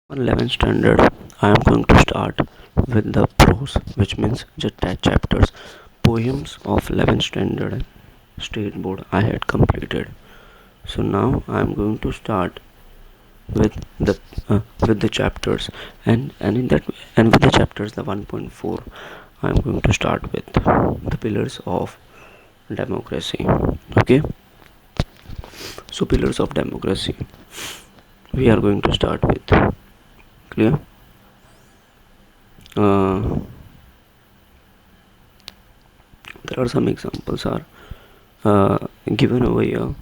On 11th standard, I am going to start with the prose, which means just 10 chapters, poems of 11th standard state board I had completed. So now I am going to start with the chapters, and in that and with the chapters the 1.4, I am going to start with the pillars of democracy. Okay, so pillars of democracy we are going to start with. Clear? uh, there are some examples are given over here,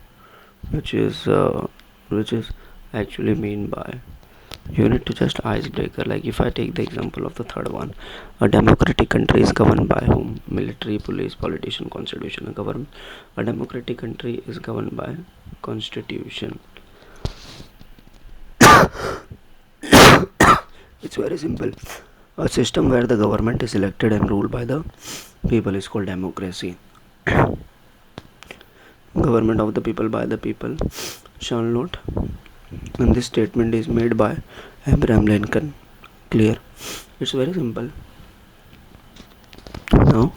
which is uh, which is actually mean by you need to just icebreaker. Like if I take the example of the third one, a democratic country is governed by whom? Military, police, politician, constitution. A democratic country is governed by constitution. It's very simple. A system where the government is elected and ruled by the people is called democracy. Government of the people by the people shall not. And this statement is made by Abraham Lincoln. Clear? It's very simple. Now,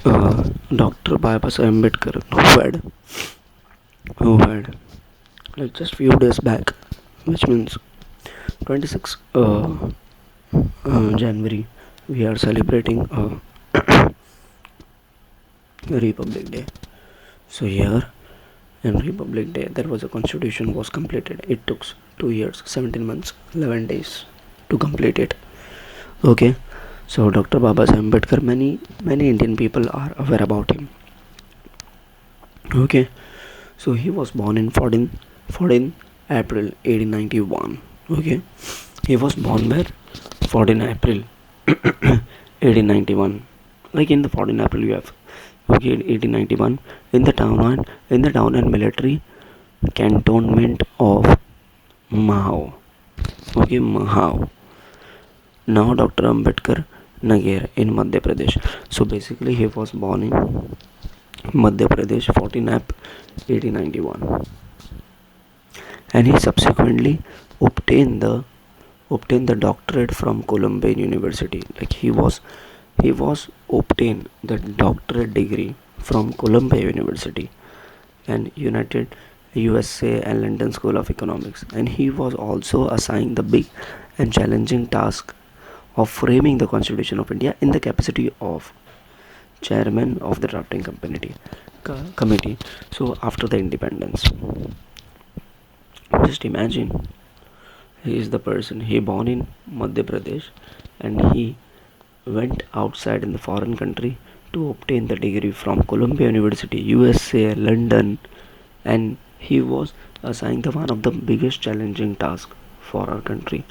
Dr. Babasaheb Ambedkar, who had like just few days back, which means 26 January, we are celebrating Republic Day. So here in Republic Day, there was a constitution was completed. It took 2 years, 17 months, 11 days to complete it. Okay, so Dr. Babasaheb Ambedkar, many Indian people are aware about him. Okay, so he was born in 14 April 1891. Okay, he was born where? 14 April 1891. Like in the 14 April you have, okay, 1891, in the town and military cantonment of Mahao. Okay, Mahao. Now Dr. Ambedkar Nagar in Madhya Pradesh. So basically he was born in Madhya Pradesh 14 April 1891, and he subsequently obtained the doctorate from Columbia University. Like he was obtained the doctorate degree from Columbia University and United USA and London School of Economics, and he was also assigned the big and challenging task of framing the Constitution of India in the capacity of chairman of the drafting committee. So after the independence, just imagine, he is the person, he born in Madhya Pradesh and he went outside in the foreign country to obtain the degree from Columbia University, USA, London, and he was assigned the one of the biggest challenging task for our country.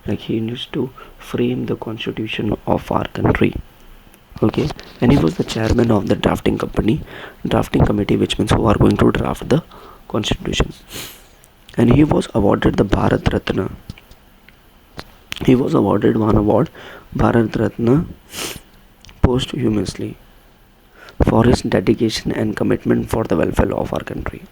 Like he needs to frame the constitution of our country. Okay, and he was the chairman of the drafting committee, which means who are going to draft the constitution. And he was awarded the Bharat Ratna. He was awarded one award, Bharat Ratna, posthumously for his dedication and commitment for the welfare of our country.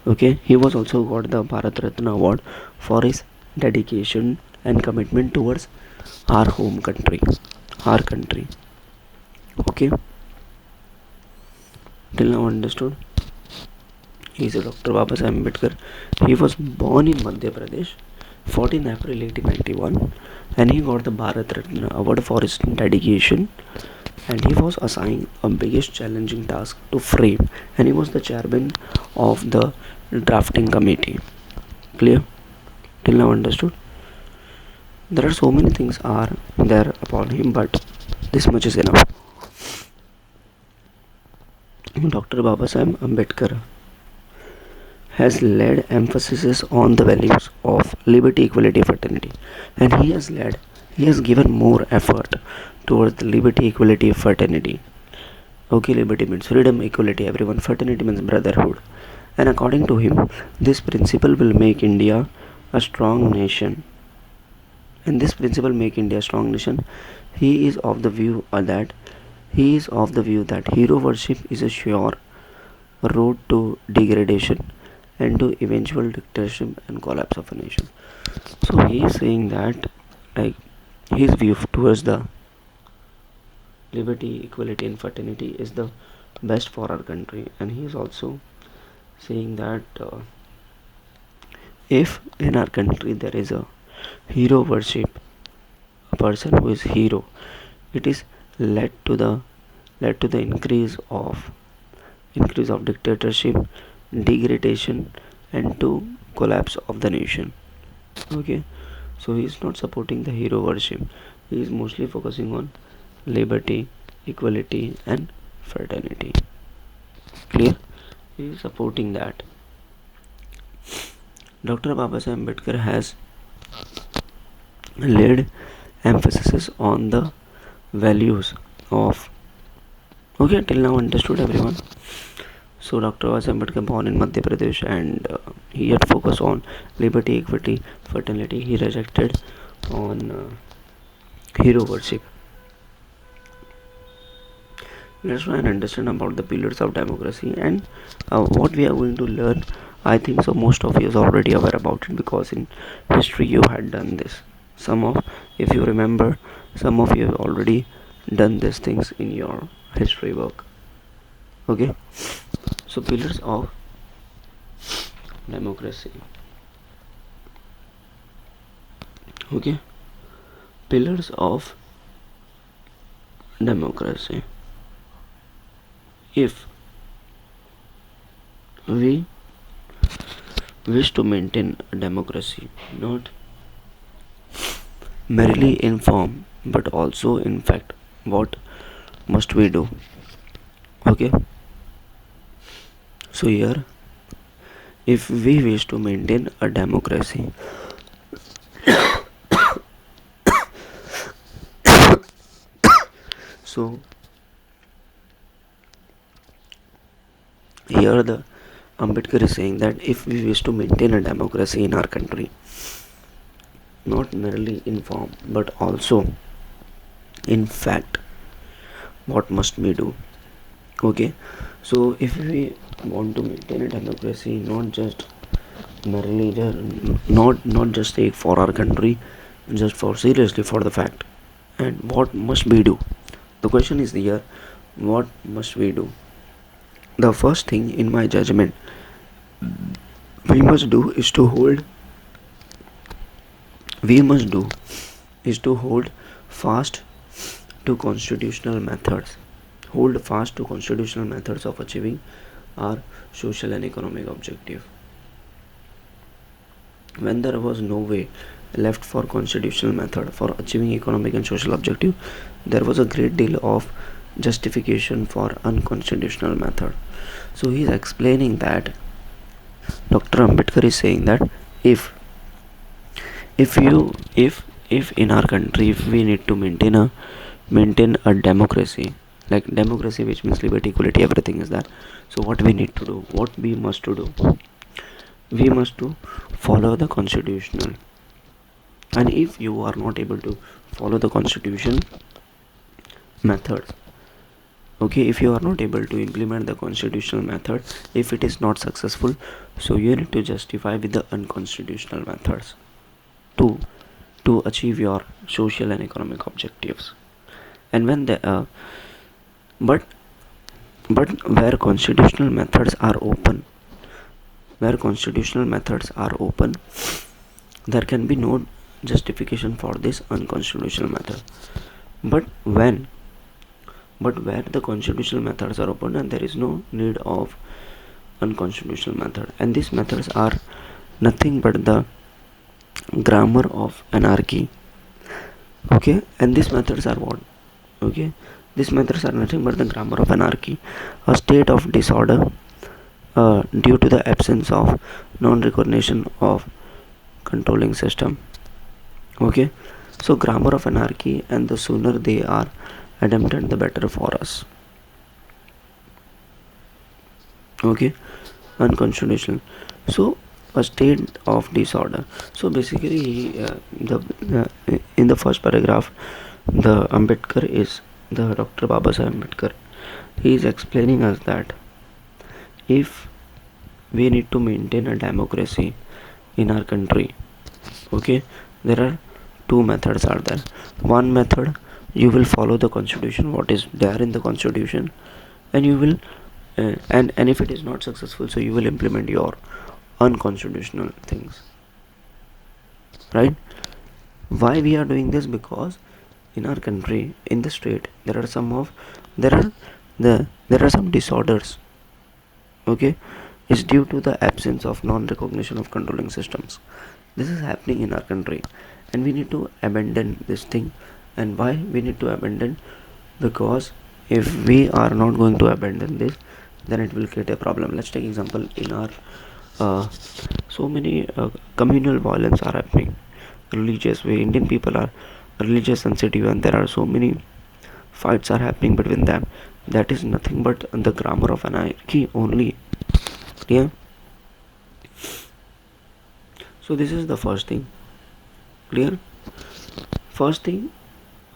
Okay, he was also got the Bharat Ratna award for his dedication and commitment towards our home country, our country. Okay, till now understood? He is a Dr. Babasaheb Ambedkar. He was born in Madhya Pradesh 14 April 1891, and he got the Bharat Ratna award for his dedication, and he was assigned a biggest challenging task to frame, and he was the chairman of the drafting committee. Clear? Till now understood? There are so many things are there upon him, but this much is enough. Dr. Babasaheb Ambedkar has laid emphasis on the values of liberty, equality, fraternity, and he has given more effort towards the liberty, equality, fraternity. Okay, liberty means freedom, equality, everyone. Fraternity means brotherhood. And according to him, this principle will make India a strong nation. And this principle make India a strong nation. He is of the view that hero worship is a sure road to degradation, and to eventual dictatorship and collapse of a nation. So he is saying that, like, his view towards the liberty, equality, and fraternity is the best for our country, and he is also saying that if in our country there is a hero worship, a person who is hero, it is led to the increase of dictatorship, degradation, and to collapse of the nation. Okay, so he is not supporting the hero worship. He is mostly focusing on liberty, equality, and fraternity. Clear? He is supporting that. Dr. Babasaheb Ambedkar has laid emphasis on the values of. Okay, till now understood everyone. So Dr. Babasaheb Ambedkar born in Madhya Pradesh, and he had focused on liberty, equity, fraternity. He rejected on hero worship. Let's try and understand about the pillars of democracy and what we are going to learn. I think so most of you is already aware about it, because in history you had done this. If you remember, some of you have already done these things in your history work. Okay, so pillars of democracy. Okay, pillars of democracy. If we wish to maintain a democracy, not merely in form but also in fact, what must we do? Okay, so here, if we wish to maintain a democracy, so here the Ambedkar is saying that if we wish to maintain a democracy in our country, not merely in form but also in fact, what must we do? Okay, so if we want to maintain a democracy, not just merely not just take for our country, just for seriously for the fact, and what must we do? The question is here, what must we do? The first thing in my judgment we must do is to hold we must do is to hold fast to constitutional methods of achieving our social and economic objective. When there was no way left for constitutional method for achieving economic and social objective, there was a great deal of justification for unconstitutional method. So he is explaining that Dr. Ambedkar is saying that if in our country, if we need to maintain a democracy, like democracy, which means liberty, equality, everything is that. So what we need to do, what we must to do, we must to follow the constitutional. And if you are not able to follow the constitution methods, okay, if you are not able to implement the constitutional method, if it is not successful, so you need to justify with the unconstitutional methods to achieve your social and economic objectives. And when the but where constitutional methods are open, there can be no justification for this unconstitutional method. But where the constitutional methods are open and there is no need of unconstitutional method, and these methods are nothing but the grammar of anarchy. Okay, and these methods are what? Okay, these methods are nothing but the grammar of anarchy, a state of disorder due to the absence of non-recognition of controlling system. Okay, so grammar of anarchy, and the sooner they are adopted, the better for us. Okay, unconstitutional. So a state of disorder. So basically, in the first paragraph, the Dr. Babasaheb Ambedkar, he is explaining us that if we need to maintain a democracy in our country. Okay, there are two methods are there. One method, you will follow the constitution, what is there in the constitution, and you will and if it is not successful, so you will implement your unconstitutional things, right? Why we are doing this? Because in our country, in the state, there are some disorders. Okay, is due to the absence of non-recognition of controlling systems. This is happening in our country, and we need to abandon this thing. And why we need to abandon? Because if we are not going to abandon this, then it will create a problem. Let's take example in our so many communal violence are happening religious way. Indian people are religious sensitive, and there are so many fights are happening between them. That is nothing but the grammar of anarchy only. Yeah, so this is the first thing. Clear? First thing,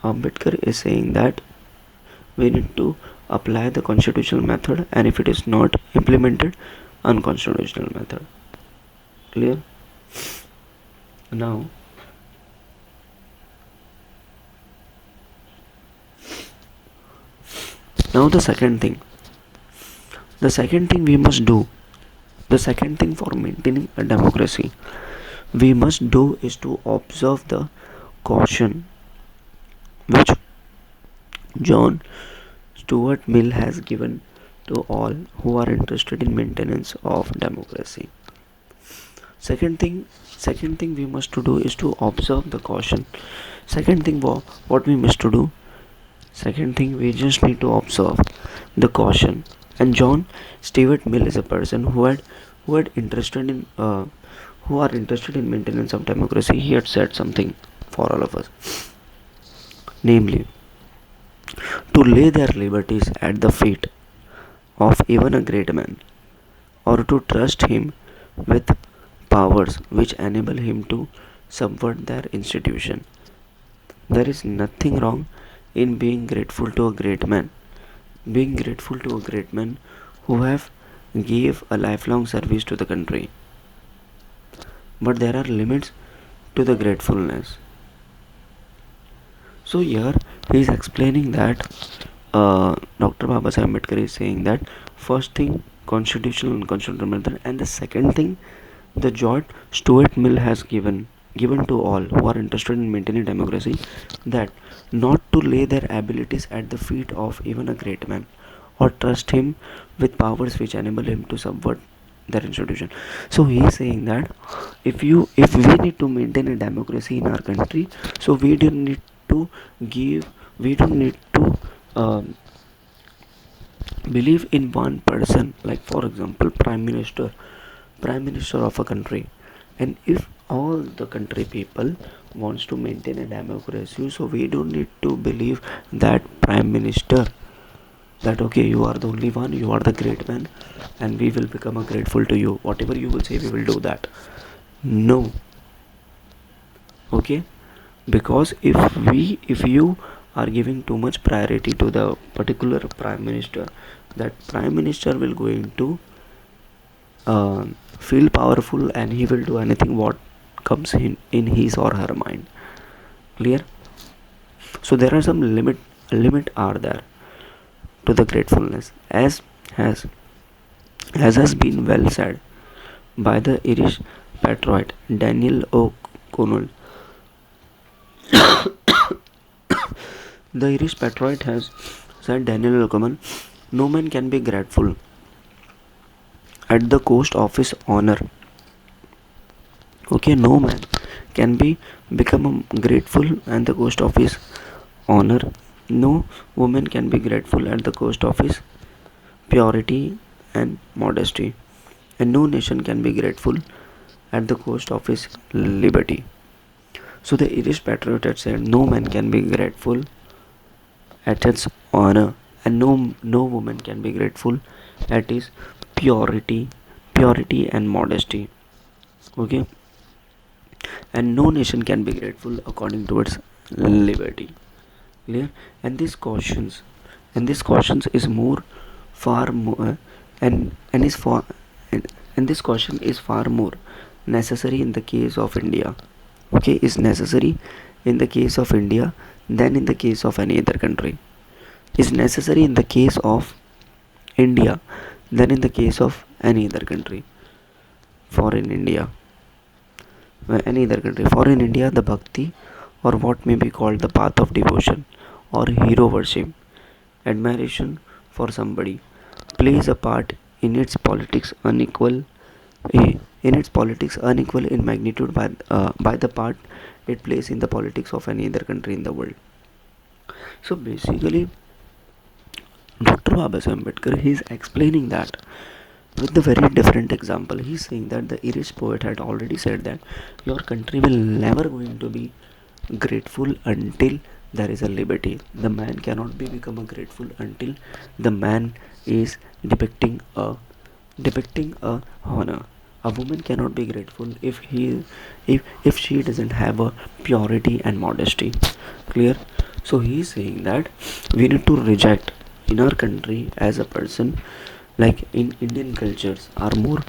Ambedkar is saying that we need to apply the constitutional method, and if it is not implemented, unconstitutional method. Clear? Now the second thing, we must do, the second thing for maintaining a democracy we must do is to observe the caution which John Stuart Mill has given to all who are interested in maintenance of democracy. Second thing we must to do is to observe the caution. Second thing, what we must to do? Second thing, we just need to observe the caution. And John Stuart Mill is a person who are interested in maintenance of democracy. He had said something for all of us, namely, to lay their liberties at the feet of even a great man, or to trust him with powers which enable him to subvert their institution. There is nothing wrong in being grateful to a great man. Being grateful to a great man who have gave a lifelong service to the country. But there are limits to the gratefulness. So here he is explaining that Dr. Babasaheb Ambedkar is saying that first thing, constitutional and constitutional method, and the second thing, the John Stuart Mill has given to all who are interested in maintaining democracy, that not to lay their abilities at the feet of even a great man, or trust him with powers which enable him to subvert their institution. So he is saying that if we need to maintain a democracy in our country, so we don't need to believe in one person, like for example prime minister of a country. And if all the country people wants to maintain a democracy, so we don't need to believe that prime minister, that okay, you are the only one, you are the great man, and we will become grateful to you, whatever you will say we will do that. No. Okay, because if you are giving too much priority to the particular prime minister, that prime minister will going to feel powerful, and he will do anything what comes in his or her mind. Clear? So there are some limit are there to the gratefulness, as has been well said by the Irish patriot Daniel O'Connell. The Irish patriot has said, Daniel O'Connell, no man can be grateful at the cost of his honor. Okay, no man can become grateful at the cost of his honor. No woman can be grateful at the cost of his purity and modesty, and no nation can be grateful at the cost of his liberty. So the Irish patriot had said, no man can be grateful at its honor, and no woman can be grateful at his purity and modesty. Okay, and no nation can be grateful according to its liberty. Clear? And this cautions is more far more and is far And this question is far more necessary in the case of India. Okay, is necessary in the case of India than in the case of any other country. Is necessary in the case of India than in the case of any other country. For in India, any other country. For in India, the bhakti, or what may be called the path of devotion, or hero worship, admiration for somebody, plays a part in its politics unequal in its politics unequal in magnitude by the part it plays in the politics of any other country in the world. So basically, Dr. Babasaheb Ambedkar, he is explaining that with the very different example. He's saying that the Irish poet had already said that your country will never going to be grateful until there is a liberty. The man cannot be become a grateful until the man is depicting a honor. A woman cannot be grateful if she doesn't have a purity and modesty. Clear? So he is saying that we need to reject in our country as a person, like in Indian cultures are more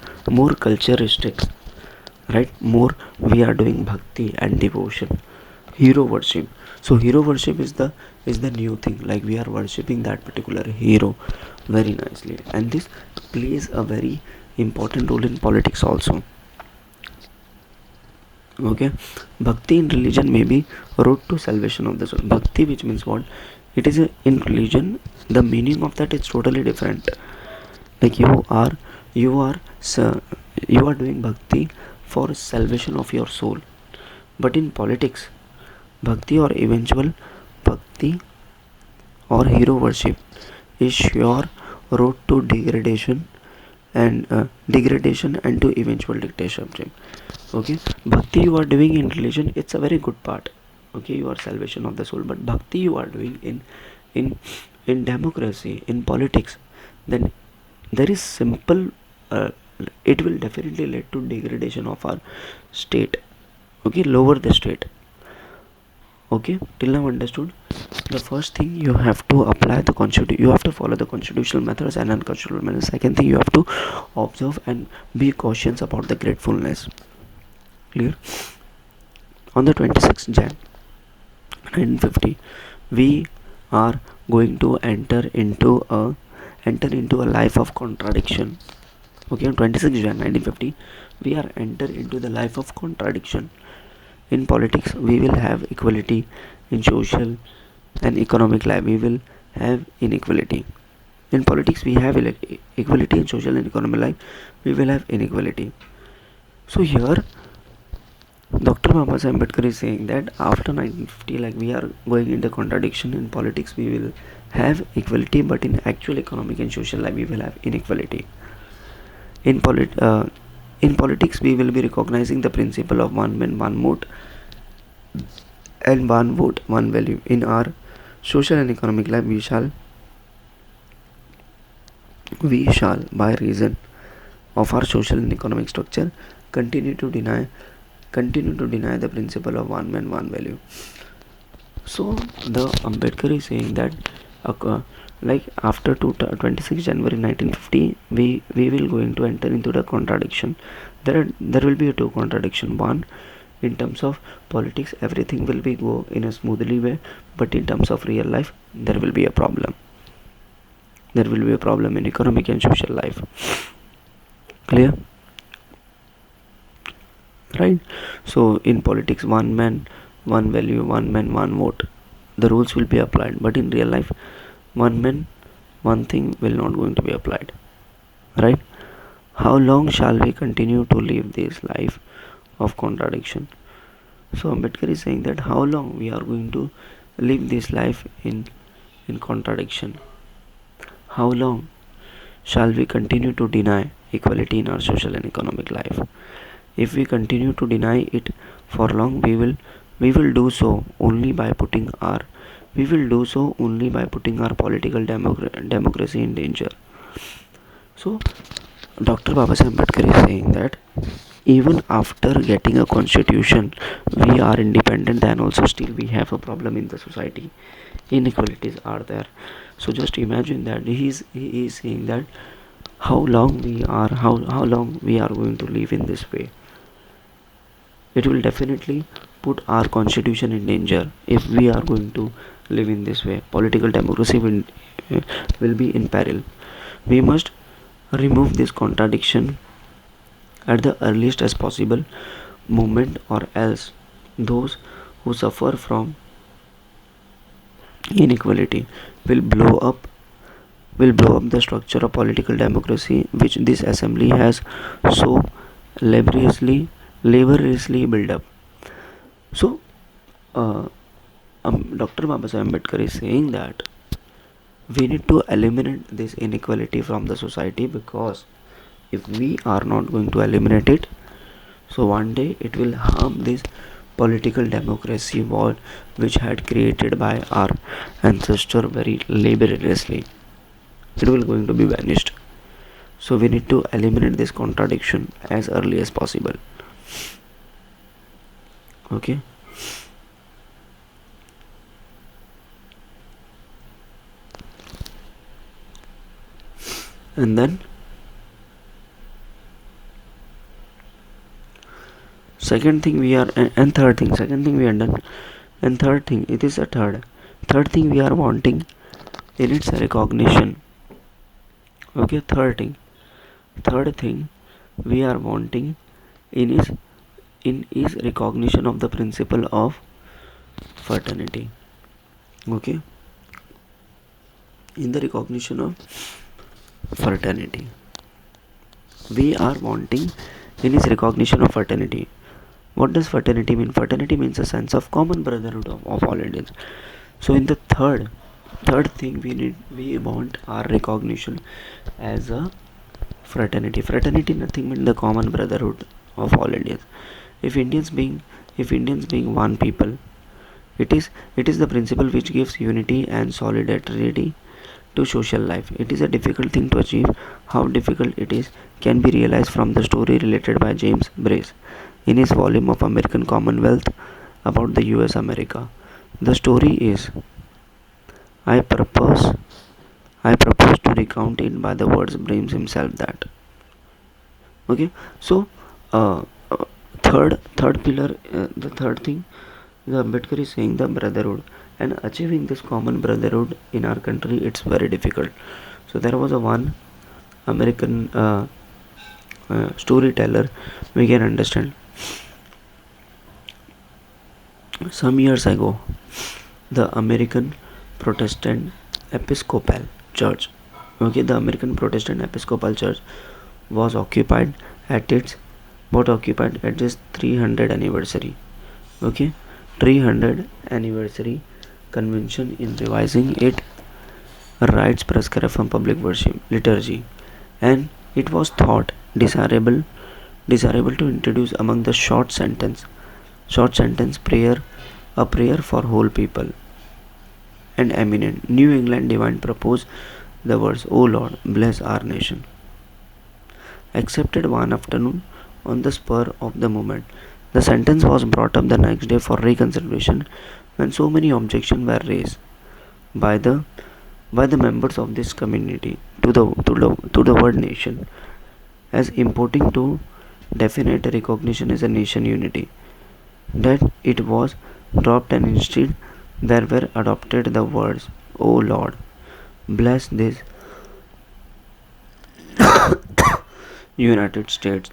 culturistic, right? More we are doing bhakti and devotion, hero worship. So hero worship is the new thing, like we are worshipping that particular hero very nicely, and this plays a very important role in politics also. Okay, bhakti in religion may be road to salvation of the soul. Bhakti, which means what? It is in religion, the meaning of that is totally different. Like you are you are doing bhakti for salvation of your soul. But in politics, bhakti or eventual bhakti or hero worship is sure road to degradation and to eventual dictatorship. Okay, bhakti you are doing in religion, it's a very good part. Okay, you are salvation of the soul. But bhakti you are doing in in democracy, in politics, then there is simple uh, it will definitely lead to degradation of our state. Okay, lower the state. Okay, till now understood? The first thing, you have to apply the constitution, you have to follow the constitutional methods and unconstitutional methods. Second thing, you have to observe and be cautious about the gratefulness. Clear? On the 26th Jan 1950, we are going to enter into a life of contradiction. Okay, on 26th Jan 1950, we are enter into the life of contradiction. In politics, we will have equality. In social and economic life, we will have inequality. In politics, we have equality. In social and economic life, we will have inequality. So here, Dr. Babasaheb Ambedkar is saying that after 1950, like we are going into contradiction. In politics, we will have equality, but in actual economic and social life, we will have inequality. In politics, we will be recognizing the principle of one man, one vote, and one vote, one value. In our social and economic life, we shall, by reason of our social and economic structure, continue to deny the principle of one man, one value. So the Ambedkar is saying that like after 26 January 1950, we will going to enter into the contradiction. There will be a two contradiction. One, in terms of politics, everything will be go in a smoothly way, but in terms of real life, there will be a problem. There will be a problem in economic and social life. Clear? Right? So in politics, one man, one value, one man, one vote, the rules will be applied. But in real life, one man, one thing will not going to be applied. Right? How long shall we continue to live this life of contradiction? So Ambedkar is saying that how long we are going to live this life in contradiction? How long shall we continue to deny equality in our social and economic life? If we continue to deny it for long, we will do so only by putting our political democracy in danger. So Dr. Babasaheb Ambedkar is saying that even after getting a constitution, we are independent, and also still we have a problem in the society. Inequalities are there. So just imagine that he is saying that how long we are going to live in this way. It will definitely put our constitution in danger if we are going to live in this way. Political democracy will be in peril. We must remove this contradiction at the earliest as possible moment, or else those who suffer from inequality will blow up the structure of political democracy which this assembly has so laboriously built up. So, uh, Dr. Babasaheb Ambedkar is saying that we need to eliminate this inequality from the society, because if we are not going to eliminate it, so one day it will harm this political democracy wall which had created by our ancestor very laboriously. It will going to be vanished. So we need to eliminate this contradiction as early as possible. Okay. And then second thing we are and third thing second thing we are done, and third thing, it is a third thing we are wanting in its recognition. Okay, third thing we are wanting in is recognition of the principle of fraternity. Okay, in the recognition of fraternity we are wanting in its recognition of fraternity. What does fraternity mean? Fraternity means a sense of common brotherhood of all Indians. So in the third thing we want our recognition as a fraternity. Fraternity nothing but the common brotherhood of all Indians. If Indians being one people, it is the principle which gives unity and solidarity to social life. It is a difficult thing to achieve. How difficult it is can be realized from the story related by James Brace in his volume of American Commonwealth about the US America. The story is I propose I propose to recount it by the words Brace himself that. Okay, so uh, uh, third pillar, the third thing, the Ambedkar is saying the brotherhood, and achieving this common brotherhood in our country, it's very difficult. So there was a one American storyteller we can understand. Some years ago, the American Protestant Episcopal Church, okay, the American Protestant Episcopal Church was occupied at its 300 anniversary. Okay, 300 anniversary convention in revising its rights prescribed from public worship liturgy, and it was thought desirable to introduce among the short sentence prayer, a prayer for whole people. And eminent New England divine proposed the words, O Lord, bless our nation. Accepted one afternoon on the spur of the moment. The sentence was brought up the next day for reconsideration when so many objections were raised by the members of this community to the word nation, as importing to definite recognition as a nation unity, that it was dropped, and instead there were adopted the words, O Lord, bless this United States.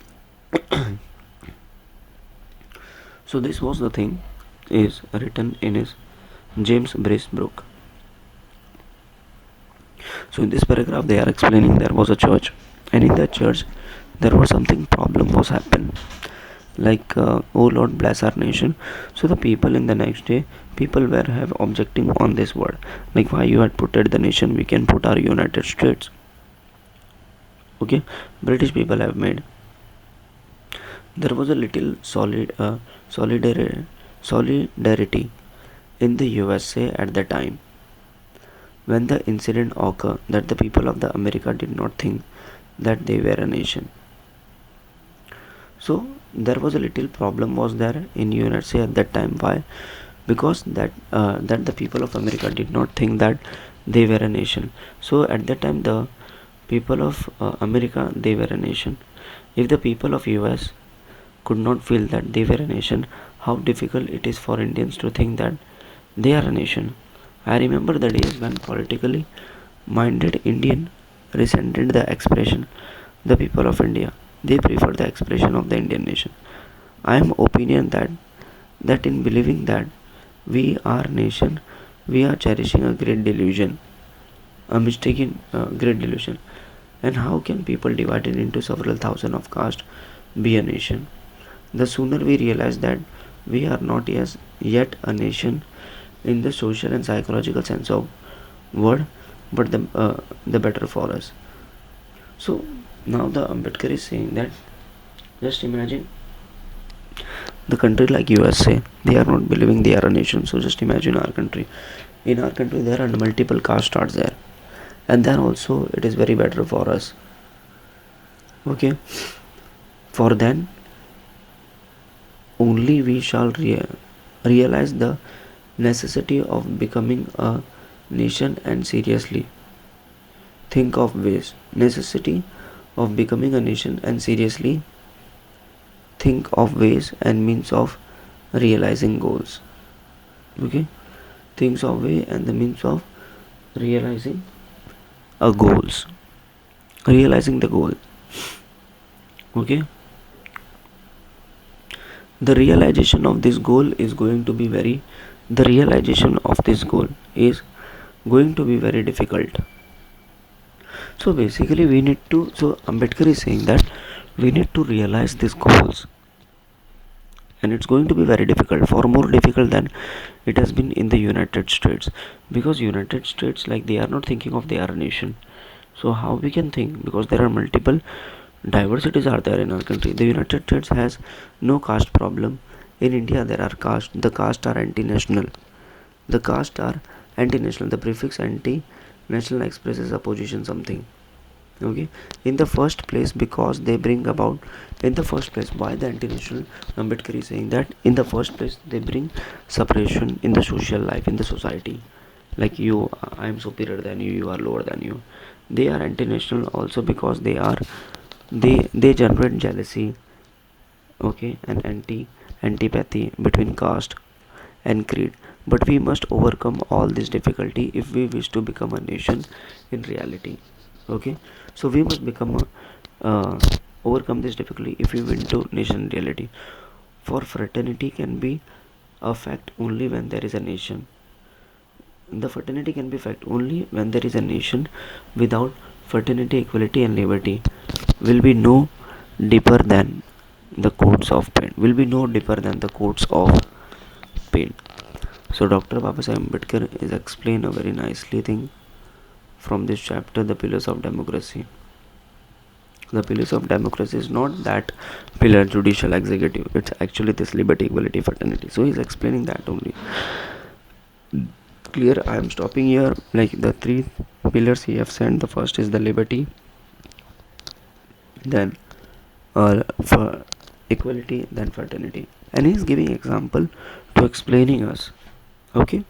So this was the thing is written in his James Brace book. So in this paragraph they are explaining there was a church, and in that church there was something problem was happened, like oh Lord bless our nation. So the people in the next day, people were have objecting on this word, like why you had put the nation, we can put our United States. Okay, British people have made. There was a little solidarity in the USA at the time when the incident occurred, that the people of the America did not think that they were a nation. So there was a little problem was there in USA at that time. Why? Because that the people of America did not think that they were a nation. So at that time the people of America, they were a nation. If the people of US could not feel that they were a nation, how difficult it is for Indians to think that they are a nation. I remember the days when politically minded Indian resented the expression the people of India. They prefer the expression of the Indian nation. I am opinion that in believing that we are nation, we are cherishing a great delusion, a mistaken great delusion. And how can people divided into several thousand of caste be a nation? The sooner we realize that we are not yet a nation in the social and psychological sense of word, but the better for us. So now the Ambedkar is saying that, just imagine the country like USA, they are not believing they are a nation. So just imagine our country. In our country there are multiple caste are there, and then also it is very better for us. Okay, for then only we shall realize the necessity of becoming a nation and seriously think of ways necessity of becoming a nation and seriously think of ways and means of realizing goals. Okay, things of way and the means of realizing a goals, realizing the goal. Okay, the realization of this goal is going to be very the realization of this goal is going to be very difficult. So basically we need to, so Ambedkar is saying that we need to realize these goals, and it's going to be very difficult, far more difficult than it has been in the United States, because United States, like, they are not thinking of their nation. So how we can think, because there are multiple diversities are there in our country. The United States has no caste problem. In India there are caste, the caste are anti-national, the caste are anti-national, the prefix anti-national expresses opposition something. Okay, in the first place, because they bring about, in the first place, why the anti-national? Ambedkar is saying that in the first place they bring separation in the social life, in the society, like you, I am superior than you, you are lower than you. They are anti-national also because they generate jealousy, okay, and antipathy between caste and creed. But we must overcome all this difficulty if we wish to become a nation in reality. Okay, so we must become a overcome this difficulty if we win to nation in reality. For fraternity can be a fact only when there is a nation. The fraternity can be fact only when there is a nation. Without fraternity, equality and liberty will be no deeper than the codes of pain, will be no deeper than the codes of pain. So Dr. Babasaheb Ambedkar is explained a very nicely thing from this chapter, the pillars of democracy. The pillars of democracy is not that pillar judicial executive, it's actually this liberty, equality, fraternity. So he's explaining that only. Clear? I am stopping here. Like, the three pillars he have said, the first is the liberty, then for equality, then fraternity, and he's giving example to explaining us. Okay,